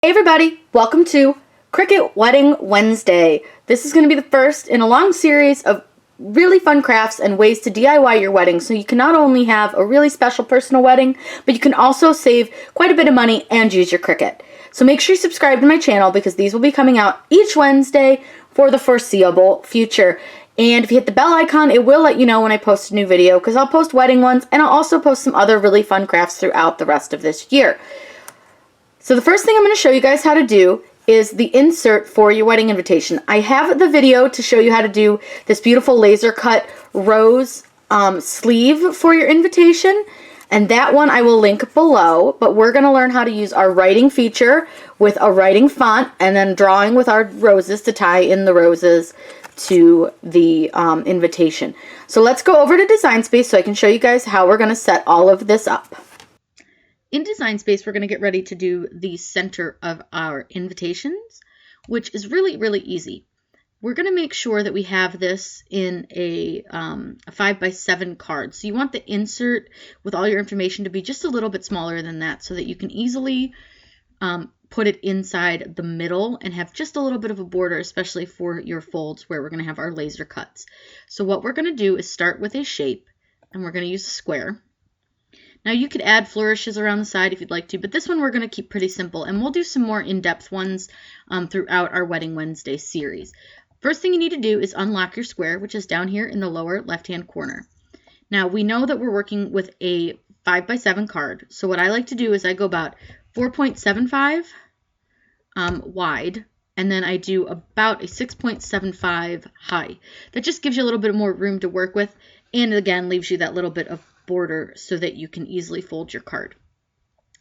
Hey everybody, welcome to Cricut Wedding Wednesday. This is going to be the first in a long series of really fun crafts and ways to DIY your wedding, so you can not only have a really special personal wedding, but you can also save quite a bit of money and use your Cricut. So make sure you subscribe to my channel because these will be coming out each Wednesday for the foreseeable future. And if you hit the bell icon, it will let you know when I post a new video, because I'll post wedding ones and I'll also post some other really fun crafts throughout the rest of this year. So the first thing I'm going to show you guys how to do is the insert for your wedding invitation. I have the video to show you how to do this beautiful laser cut rose sleeve for your invitation, and that one I will link below, but we're going to learn how to use our writing feature with a writing font and then drawing with our roses to tie in the roses to the invitation. So let's go over to Design Space so I can show you guys how we're going to set all of this up. In Design Space, we're going to get ready to do the center of our invitations, which is really, really easy. We're going to make sure that we have this in a 5x7 card. So you want the insert with all your information to be just a little bit smaller than that so that you can easily put it inside the middle and have just a little bit of a border, especially for your folds where we're going to have our laser cuts. So what we're going to do is start with a shape, and we're going to use a square. Now you could add flourishes around the side if you'd like to, but this one we're going to keep pretty simple, and we'll do some more in-depth ones throughout our Wedding Wednesday series. First thing you need to do is unlock your square, which is down here in the lower left-hand corner. Now we know that we're working with a 5x7 card, so what I like to do is I go about 4.75 wide, and then I do about a 6.75 high. That just gives you a little bit more room to work with, and again leaves you that little bit of border so that you can easily fold your card.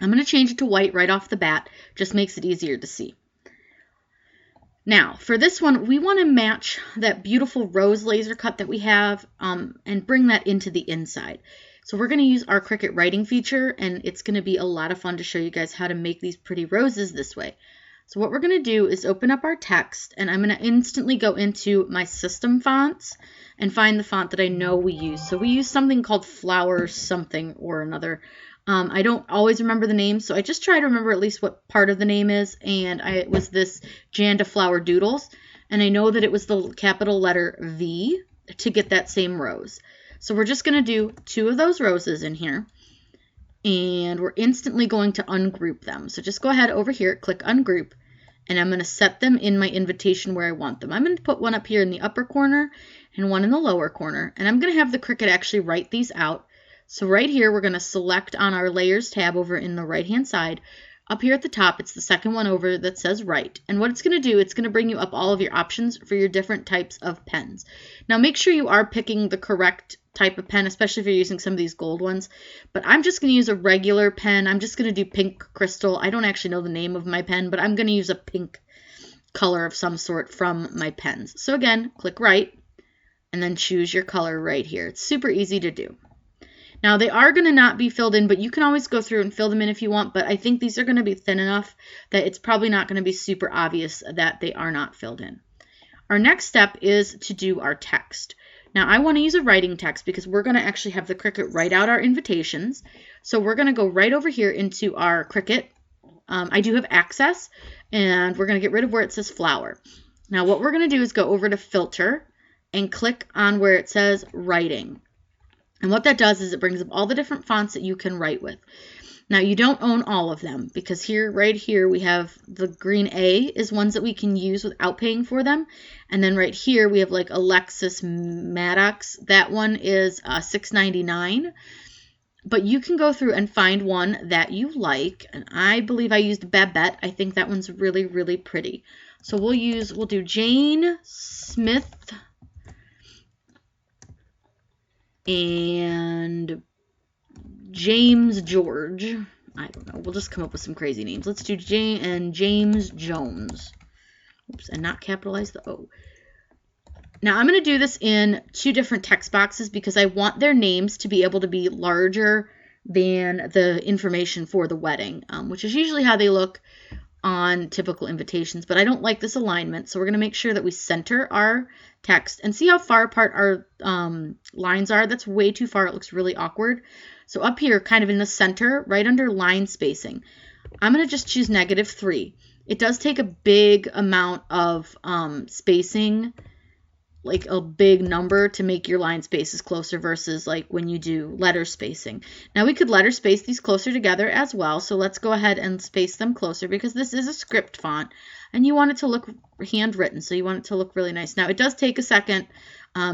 I'm going to change it to white right off the bat, just makes it easier to see. Now for this one, we want to match that beautiful rose laser cut that we have and bring that into the inside. So we're going to use our Cricut Writing feature, and it's going to be a lot of fun to show you guys how to make these pretty roses this way. So what we're going to do is open up our text, and I'm going to instantly go into my system fonts and find the font that I know we use. So we use something called Flower something or another. I don't always remember the name, so I just try to remember at least what part of the name is, and it was this Janda Flower Doodles, and I know that it was the capital letter V to get that same rose. So we're just going to do 2 of those roses in here, and we're instantly going to ungroup them. So just go ahead over here, click Ungroup, and I'm going to set them in my invitation where I want them. I'm going to put one up here in the upper corner and one in the lower corner, and I'm going to have the Cricut actually write these out. So right here, we're going to select on our Layers tab over in the right-hand side. Up here at the top, it's the second one over that says Write. And what it's going to do, it's going to bring you up all of your options for your different types of pens. Now make sure you are picking the correct type of pen, especially if you're using some of these gold ones. But I'm just going to use a regular pen. I'm just going to do pink crystal. I don't actually know the name of my pen, but I'm going to use a pink color of some sort from my pens. So again, click Write, and then choose your color right here. It's super easy to do. Now they are going to not be filled in, but you can always go through and fill them in if you want, but I think these are going to be thin enough that it's probably not going to be super obvious that they are not filled in. Our next step is to do our text. Now I want to use a writing text because we're going to actually have the Cricut write out our invitations. So we're going to go right over here into our Cricut. I do have access, and we're going to get rid of where it says flower. Now what we're going to do is go over to Filter and click on where it says Writing. And what that does is it brings up all the different fonts that you can write with. Now you don't own all of them because here, right here, we have the green A is ones that we can use without paying for them. And then right here we have like Alexis Maddox. That one is $6.99. But you can go through and find one that you like. And I believe I used Babette. I think that one's really, really pretty. So we'll do Jane Smith and James George. I don't know. We'll just come up with some crazy names. Let's do Jane and James Jones. Oops, and not capitalize the O. Now I'm going to do this in 2 different text boxes because I want their names to be able to be larger than the information for the wedding, which is usually how they look on typical invitations, but I don't like this alignment, so we're going to make sure that we center our text and see how far apart our lines are. That's way too far. It looks really awkward. So up here, kind of in the center, right under line spacing, I'm going to just choose -3. It does take a big amount of spacing, like a big number, to make your line spaces closer versus like when you do letter spacing. Now we could letter space these closer together as well, so let's go ahead and space them closer because this is a script font and you want it to look handwritten, so you want it to look really nice. Now it does take a second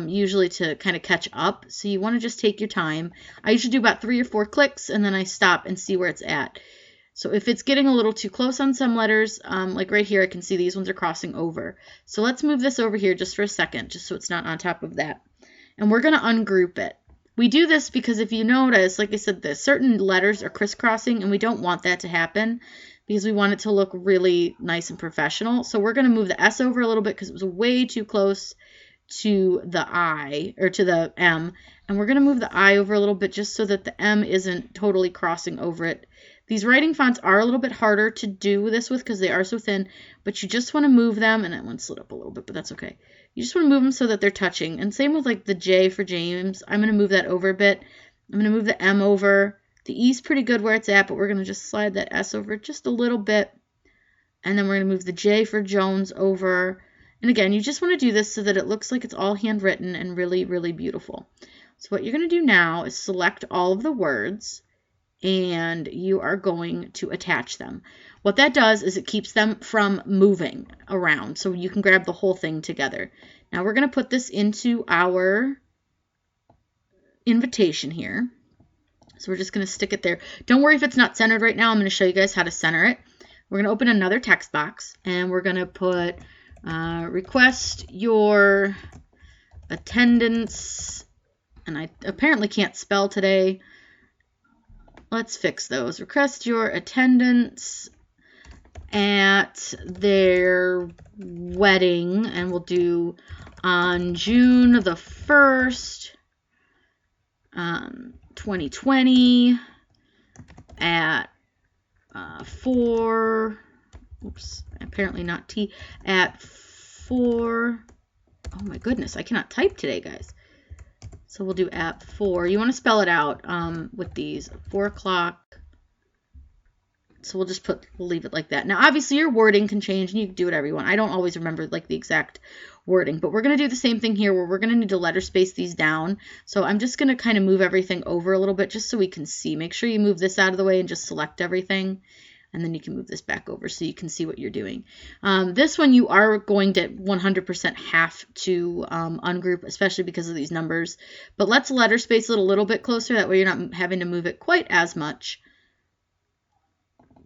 usually to kind of catch up, so you want to just take your time. I usually do about 3 or 4 clicks and then I stop and see where it's at. So if it's getting a little too close on some letters, like right here, I can see these ones are crossing over. So let's move this over here just for a second, just so it's not on top of that. And we're going to ungroup it. We do this because if you notice, like I said, the certain letters are crisscrossing, and we don't want that to happen because we want it to look really nice and professional. So we're going to move the S over a little bit because it was way too close to the I, or to the M. And we're going to move the I over a little bit just so that the M isn't totally crossing over it. These writing fonts are a little bit harder to do this with because they are so thin, but you just want to move them, and that one slid up a little bit, but that's okay. You just want to move them so that they're touching. And same with like the J for James. I'm going to move that over a bit. I'm going to move the M over. The E's pretty good where it's at, but we're going to just slide that S over just a little bit. And then we're going to move the J for Jones over. And again, you just want to do this so that it looks like it's all handwritten and really, really beautiful. So what you're going to do now is select all of the words, and you are going to attach them. What that does is it keeps them from moving around, so you can grab the whole thing together. Now we're going to put this into our invitation here. So we're just going to stick it there. Don't worry if it's not centered right now. I'm going to show you guys how to center it. We're going to open another text box, and we're going to put request your attendance. And I apparently can't spell today. Let's fix those. Request your attendance at their wedding, and we'll do on June the 1st, 2020 at 4, oops, apparently not T, at 4, oh my goodness, I cannot type today, guys. So we'll do at 4. You want to spell it out with these, 4 o'clock. So we'll leave it like that. Now, obviously, your wording can change, and you can do whatever you want. I don't always remember like the exact wording, but we're going to do the same thing here where we're going to need to letter space these down. So I'm just going to kind of move everything over a little bit just so we can see. Make sure you move this out of the way and just select everything. And then you can move this back over so you can see what you're doing. This one you are going to 100% have to ungroup, especially because of these numbers. But let's letter space it a little bit closer. That way you're not having to move it quite as much.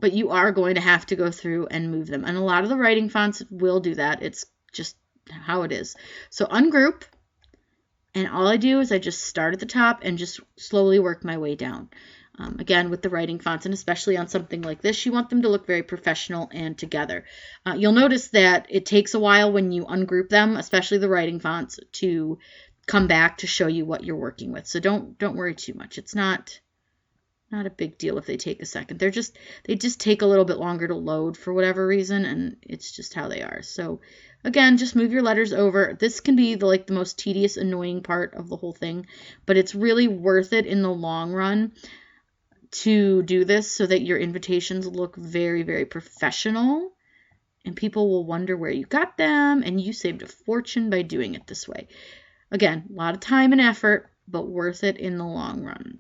But you are going to have to go through and move them. And a lot of the writing fonts will do that. It's just how it is. So ungroup. And all I do is I just start at the top and just slowly work my way down. Again, with the writing fonts, and especially on something like this, you want them to look very professional and together. You'll notice that it takes a while when you ungroup them, especially the writing fonts, to come back to show you what you're working with. So don't worry too much. It's not a big deal if they take a second. They just take a little bit longer to load for whatever reason, and it's just how they are. So again, just move your letters over. This can be the most tedious, annoying part of the whole thing, but it's really worth it in the long run to do this so that your invitations look very, very professional, and people will wonder where you got them, and you saved a fortune by doing it this way. Again, a lot of time and effort, but worth it in the long run.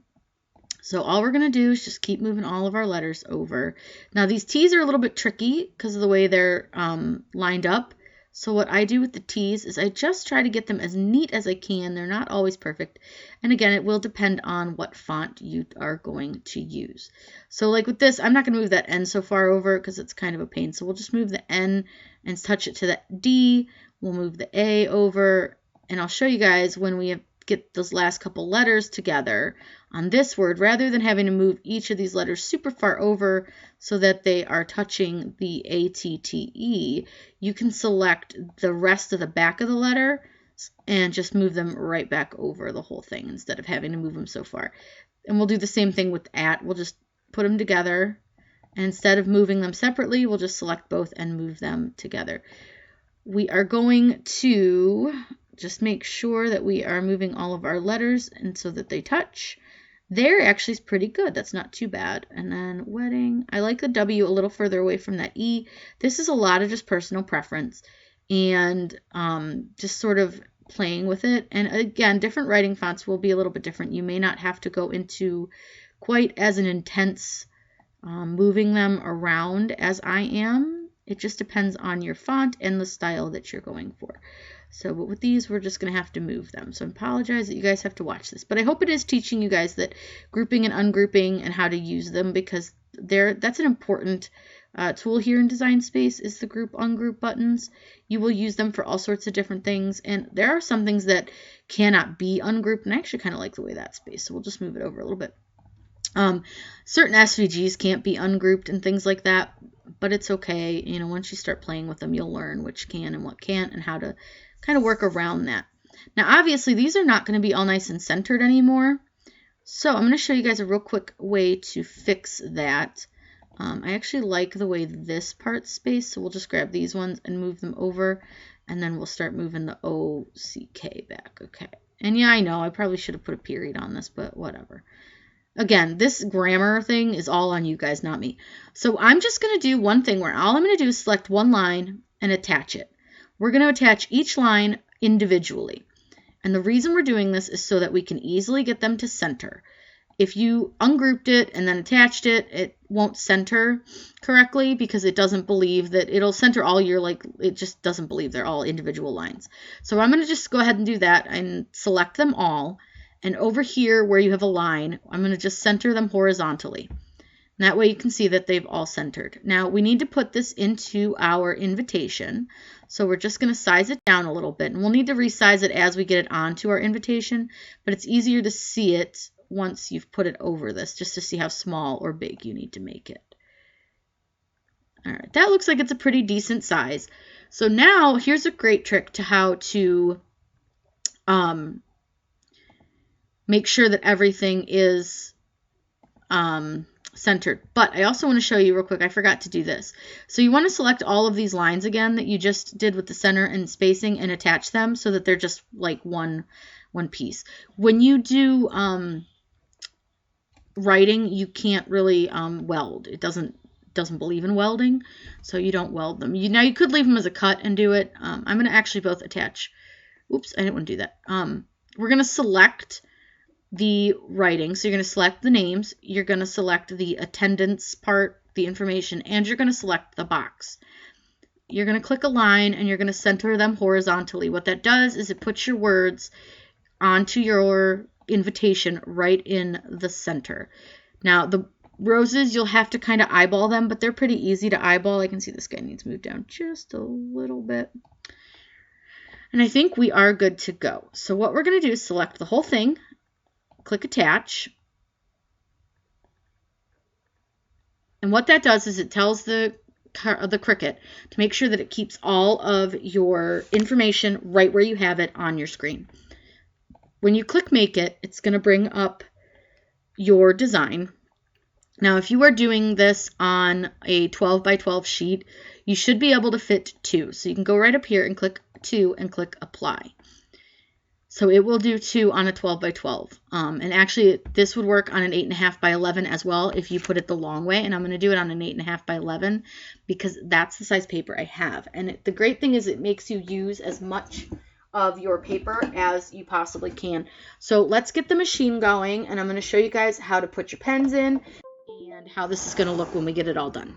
So all we're going to do is just keep moving all of our letters over. Now these T's are a little bit tricky because of the way they're lined up. So what I do with the T's is I just try to get them as neat as I can. They're not always perfect. And again, it will depend on what font you are going to use. So like with this, I'm not going to move that N so far over because it's kind of a pain. So we'll just move the N and touch it to the D. We'll move the A over. And I'll show you guys when we get those last couple letters together on this word, rather than having to move each of these letters super far over so that they are touching the A-T-T-E, you can select the rest of the back of the letter and just move them right back over the whole thing instead of having to move them so far. And we'll do the same thing with at. We'll just put them together, and instead of moving them separately, we'll just select both and move them together. We are going to just make sure that we are moving all of our letters and so that they touch. There actually is pretty good. That's not too bad. And then wedding, I like the W a little further away from that E. This is a lot of just personal preference and just sort of playing with it. And again, different writing fonts will be a little bit different. You may not have to go into quite as an intense moving them around as I am. It just depends on your font and the style that you're going for. So, but with these, we're just going to have to move them. So I apologize that you guys have to watch this. But I hope it is teaching you guys that grouping and ungrouping and how to use them, because that's an important tool here in Design Space is the group ungroup buttons. You will use them for all sorts of different things. And there are some things that cannot be ungrouped. And I actually kind of like the way that's spaced. So we'll just move it over a little bit. Certain SVGs can't be ungrouped and things like that. But it's okay. You know, once you start playing with them, you'll learn which can and what can't and how to kind of work around that. Now, obviously, these are not going to be all nice and centered anymore. So I'm going to show you guys a real quick way to fix that. I actually like the way this part's spaced, so we'll just grab these ones and move them over, and then we'll start moving the OCK back. Okay. And yeah, I know, I probably should have put a period on this, but whatever. Again, this grammar thing is all on you guys, not me. So I'm just going to do one thing where all I'm going to do is select one line and attach it. We're going to attach each line individually. And the reason we're doing this is so that we can easily get them to center. If you ungrouped it and then attached it, it won't center correctly because it doesn't believe that it'll center all your, like, it just doesn't believe they're all individual lines. So I'm going to just go ahead and do that and select them all. And over here where you have a line, I'm going to just center them horizontally. And that way you can see that they've all centered. Now we need to put this into our invitation. So we're just going to size it down a little bit. And we'll need to resize it as we get it onto our invitation. But it's easier to see it once you've put it over this, just to see how small or big you need to make it. All right, that looks like it's a pretty decent size. So now here's a great trick to how to make sure that everything is centered. But I also want to show you real quick, I forgot to do this. So you want to select all of these lines again that you just did with the center and spacing and attach them so that they're just like one piece. When you do writing, you can't really weld. It doesn't believe in welding, so you don't weld them. Now you could leave them as a cut and do it. I'm going to actually both attach. Oops, I didn't want to do that. We're going to select the writing. So you're going to select the names, you're going to select the attendance part, the information, and you're going to select the box. You're going to click a line and you're going to center them horizontally. What that does is it puts your words onto your invitation right in the center. Now the roses, you'll have to kind of eyeball them, but they're pretty easy to eyeball. I can see this guy needs moved down just a little bit. And I think we are good to go. So what we're going to do is select the whole thing, click attach. And what that does is it tells the Cricut to make sure that it keeps all of your information right where you have it on your screen. When you click make it, it's going to bring up your design. Now, if you are doing this on a 12 by 12 sheet, you should be able to fit 2. So you can go right up here and click 2 and click apply. So it will do 2 on a 12 by 12. And actually, this would work on an 8.5 by 11 as well if you put it the long way. And I'm going to do it on an 8.5 by 11 because that's the size paper I have. And the great thing is it makes you use as much of your paper as you possibly can. So let's get the machine going, and I'm going to show you guys how to put your pens in and how this is going to look when we get it all done.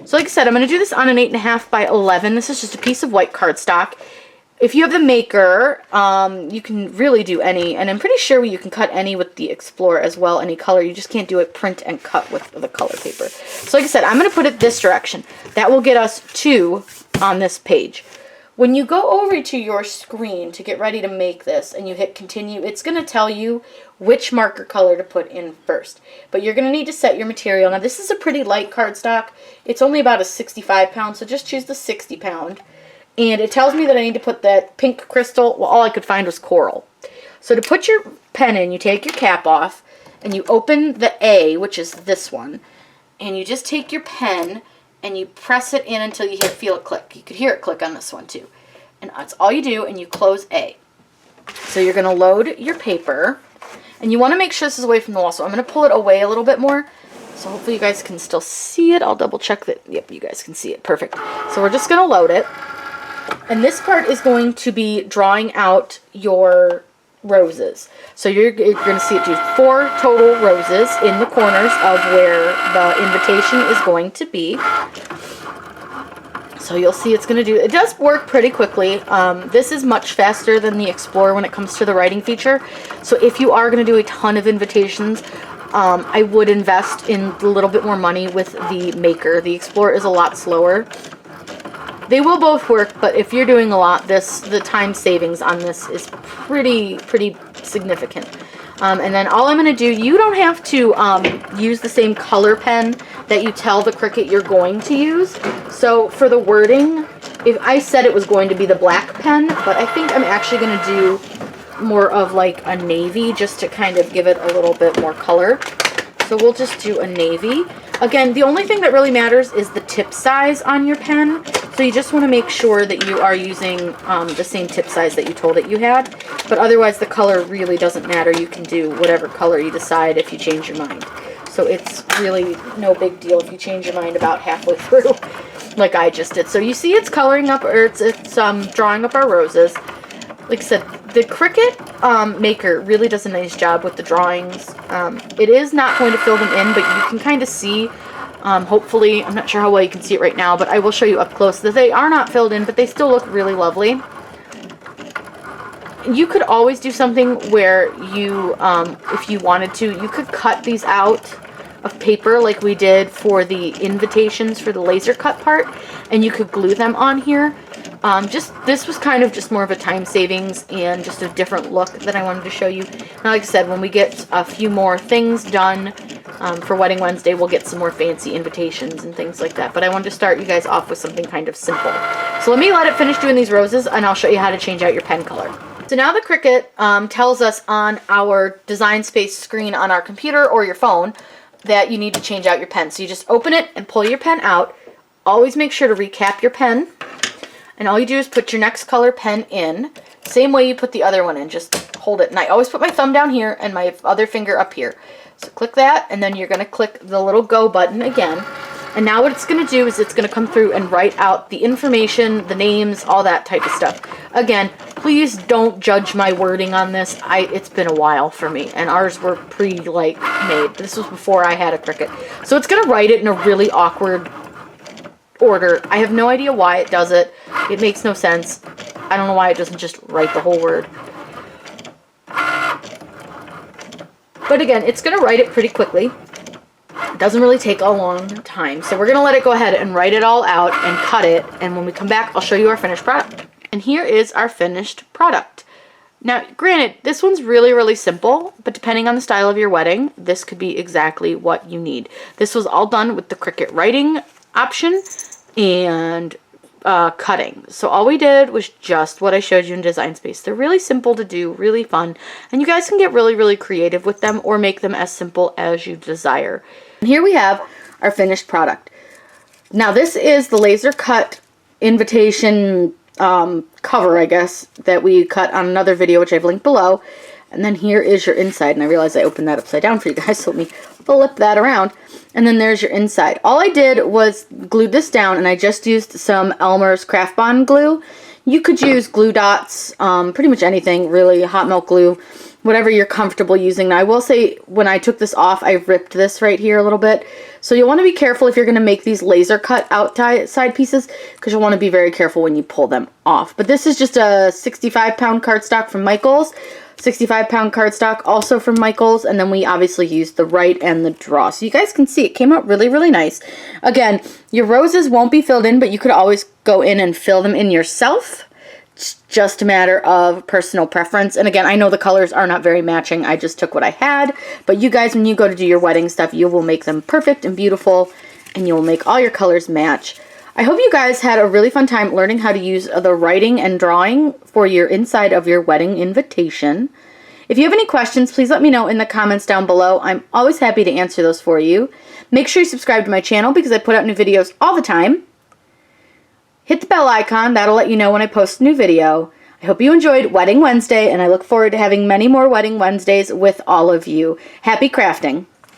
So like I said, I'm going to do this on an 8.5 by 11. This is just a piece of white cardstock. If you have the maker, you can really do any, and I'm pretty sure you can cut any with the Explorer as well, any color. You just can't do it print and cut with the color paper. So like I said, I'm going to put it this direction. That will get us 2 on this page. When you go over to your screen to get ready to make this and you hit continue, it's going to tell you which marker color to put in first. But you're going to need to set your material. Now this is a pretty light cardstock. It's only about a 65 pound, so just choose the 60 pound. And it tells me that I need to put that pink crystal. Well, all I could find was coral. So to put your pen in, you take your cap off and you open the A, which is this one, and you just take your pen and you press it in until you feel it click. You could hear it click on this one too. And that's all you do, and you close A. So you're going to load your paper. And you want to make sure this is away from the wall. So I'm going to pull it away a little bit more. So hopefully you guys can still see it. I'll double check that. Yep, you guys can see it. Perfect. So we're just going to load it. And this part is going to be drawing out your roses. So you're going to see it do 4 total roses in the corners of where the invitation is going to be. So you'll see it's going to do, it does work pretty quickly. This is much faster than the Explorer when it comes to the writing feature. So if you are going to do a ton of invitations, I would invest in a little bit more money with the Maker. The Explorer is a lot slower. They will both work, but if you're doing a lot, the time savings on this is pretty significant. And then all I'm going to do, you don't have to use the same color pen that you tell the Cricut you're going to use. So for the wording, if I said it was going to be the black pen, but I think I'm actually going to do more of like a navy just to kind of give it a little bit more color. So we'll just do a navy. Again, the only thing that really matters is the tip size on your pen. So you just want to make sure that you are using the same tip size that you told it you had. But otherwise, the color really doesn't matter. You can do whatever color you decide if you change your mind. So it's really no big deal if you change your mind about halfway through, like I just did. So you see it's coloring up, or it's drawing up our roses. Like I said, the Cricut Maker really does a nice job with the drawings. It is not going to fill them in, but you can kind of see, hopefully, I'm not sure how well you can see it right now, but I will show you up close that they are not filled in, but they still look really lovely. You could always do something where you, if you wanted to, you could cut these out of paper like we did for the invitations for the laser cut part, and you could glue them on here. This was kind of just more of a time savings and just a different look that I wanted to show you. Now, like I said, when we get a few more things done for Wedding Wednesday, we'll get some more fancy invitations and things like that. But I wanted to start you guys off with something kind of simple. So let me let it finish doing these roses, and I'll show you how to change out your pen color. So now the Cricut tells us on our Design Space screen on our computer or your phone that you need to change out your pen. So you just open it and pull your pen out. Always make sure to recap your pen. And all you do is put your next color pen in. Same way you put the other one in. Just hold it. And I always put my thumb down here and my other finger up here. So click that, and then you're going to click the little go button again. And now what it's going to do is it's going to come through and write out the information, the names, all that type of stuff. Again, please don't judge my wording on this. It's been a while for me, and ours were made. This was before I had a Cricut. So it's going to write it in a really awkward order. I have no idea why it does it. It makes no sense. I don't know why it doesn't just write the whole word. But again, it's going to write it pretty quickly. It doesn't really take a long time. So we're going to let it go ahead and write it all out and cut it. And when we come back, I'll show you our finished product. And here is our finished product. Now, granted, this one's really simple, but depending on the style of your wedding, this could be exactly what you need. This was all done with the Cricut Writing option and cutting. So all we did was just what I showed you in Design Space. They're really simple to do, really fun, and you guys can get really creative with them or make them as simple as you desire. And here we have our finished product. Now this is the laser cut invitation cover, I guess, that we cut on another video, which I've linked below. And then here is your inside, and I realize I opened that upside down for you guys, so let me flip that around. And then there's your inside. All I did was glued this down, and I just used some Elmer's Craft Bond glue. You could use glue dots, pretty much anything, really, hot melt glue, whatever you're comfortable using. Now, I will say, when I took this off, I ripped this right here a little bit. So you'll want to be careful if you're going to make these laser cut outside pieces, because you'll want to be very careful when you pull them off. But this is just a 65-pound cardstock from Michaels. 65-pound cardstock also from Michaels, and then we obviously used the write and the draw. So you guys can see it came out really nice. Again, your roses won't be filled in, but you could always go in and fill them in yourself. It's just a matter of personal preference. And again, I know the colors are not very matching. I just took what I had, but you guys, when you go to do your wedding stuff, you will make them perfect and beautiful, and you will make all your colors match. I hope you guys had a really fun time learning how to use the writing and drawing for your inside of your wedding invitation. If you have any questions, please let me know in the comments down below. I'm always happy to answer those for you. Make sure you subscribe to my channel because I put out new videos all the time. Hit the bell icon. That'll let you know when I post a new video. I hope you enjoyed Wedding Wednesday, and I look forward to having many more Wedding Wednesdays with all of you. Happy crafting!